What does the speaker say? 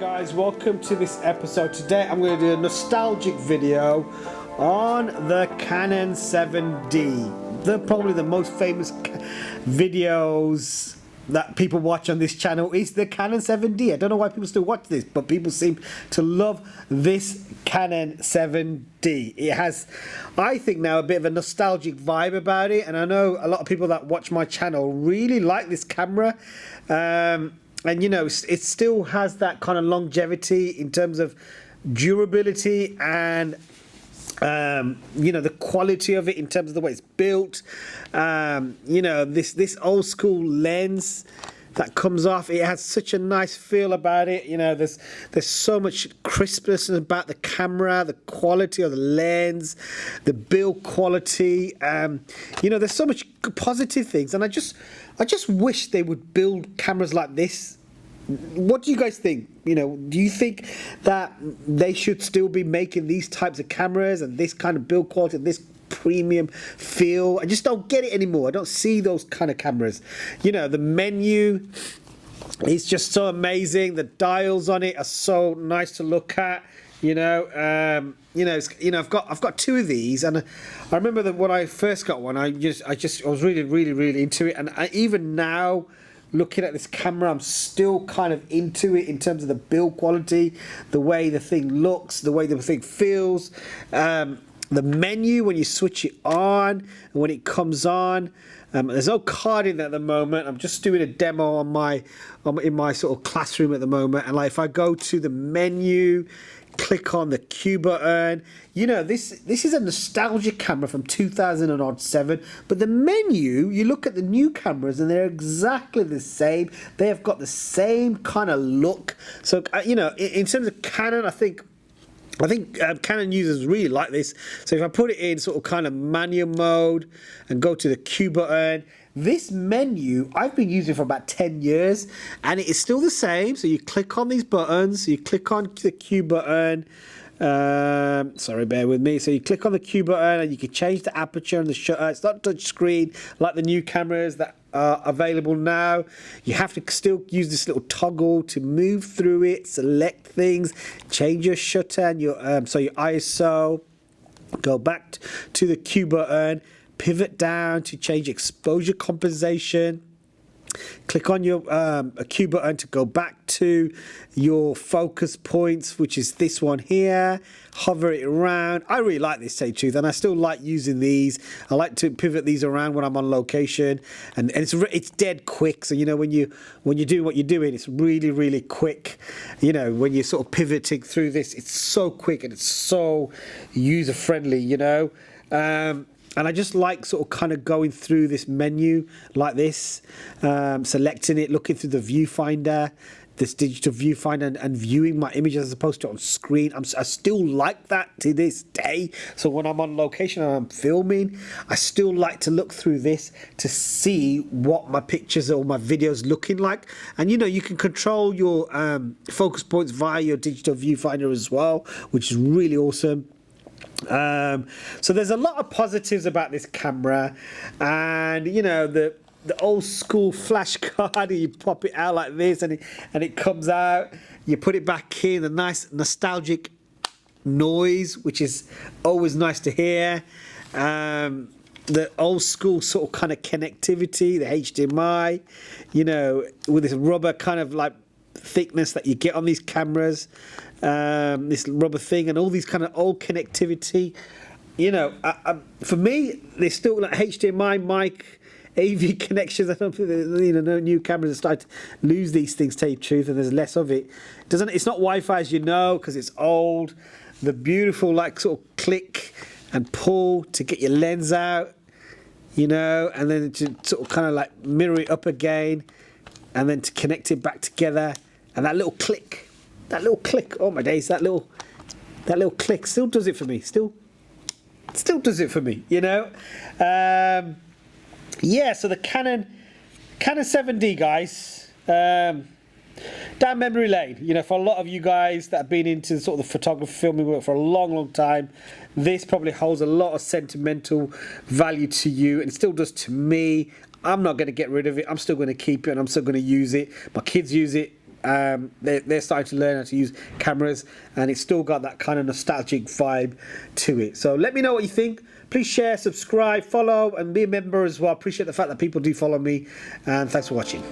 Guys, welcome to this episode. Today I'm going to do a nostalgic video on the Canon 7D. They're probably the most famous videos that people watch on this channel is the Canon 7D. I don't know why people still watch this, but people seem to love this Canon 7D. It has, I think now, a bit of a nostalgic vibe about it, and I know a lot of people that watch my channel really like this camera. And you know, it still has that kind of longevity in terms of durability and you know, the quality of it in terms of the way it's built. You know, this old school lens that comes off, it has such a nice feel about it. You know, there's so much crispness about the camera, the quality of the lens, the build quality. You know, there's so much positive things, and I just wish they would build cameras like this. What do you guys think? You know, do you think that they should still be making these types of cameras and this kind of build quality, this premium feel? I just don't get it anymore. I don't see those kind of cameras. You know, the menu is just so amazing. The dials on it are so nice to look at. You know, I've got two of these, and I remember that when I first got one, I was really into it, and even now, looking at this camera, I'm still kind of into it in terms of the build quality, the way the thing looks, the way the thing feels, the menu when you switch it on and when it comes on. There's no card in there at the moment. I'm just doing a demo on in my sort of classroom at the moment, and like if I go to the menu, click on the Q button, you know, this is a nostalgic camera from 2007, but the menu, you look at the new cameras and they're exactly the same. They have got the same kind of look. So you know, in terms of Canon, I think Canon users really like this. So if I put it in sort of kind of manual mode and go to the Q button, this menu I've been using for about 10 years and it is still the same. So you click on these buttons, you click on the Q button, sorry, bear with me. So you click on the Q button and you can change the aperture and the shutter. It's not touch screen like the new cameras that are available now. You have to still use this little toggle to move through it, select things, change your shutter and your so your ISO. Go back to the Q button, pivot down to change exposure compensation. Click on your Q button to go back to your focus points, which is this one here. Hover it around. I really like this, say truth, and I still like using these. I like to pivot these around when I'm on location, and it's dead quick. So you know, when you do what you're doing, it's really quick. You know, when you're sort of pivoting through this, it's so quick and it's so user friendly. You know. And I just like sort of kind of going through this menu like this, selecting it, looking through the viewfinder, this digital viewfinder, and viewing my images as opposed to on screen. I still like that to this day. So when I'm on location and I'm filming, I still like to look through this to see what my pictures or my videos looking like. And you know, you can control your focus points via your digital viewfinder as well, which is really awesome. So there's a lot of positives about this camera, and you know, the old school flash card, you pop it out like this and it comes out, you put it back in, the nice nostalgic noise, which is always nice to hear. The old school sort of kind of connectivity, the HDMI, you know, with this rubber kind of like thickness that you get on these cameras, this rubber thing, and all these kind of old connectivity. You know, for me, there's still like HDMI mic, AV connections. I don't think, you know, no new cameras are starting to lose these things, to tell you the truth, and there's less of it. It's not Wi-Fi, as you know, because it's old. The beautiful like sort of click and pull to get your lens out, you know, and then to sort of kind of like mirror it up again, and then to connect it back together, and that little click, oh my days, that little click still does it for me, still does it for me, you know. Yeah, so the Canon 7D, guys, down memory lane. You know, for a lot of you guys that have been into sort of the photography filming work for a long time, this probably holds a lot of sentimental value to you, and it still does to me. I'm not going to get rid of it. I'm still going to keep it, and I'm still going to use it. My kids use it. they're starting to learn how to use cameras, and it's still got that kind of nostalgic vibe to it. So let me know what you think. Please share, subscribe, follow, and be a member as well. I appreciate the fact that people do follow me, and thanks for watching.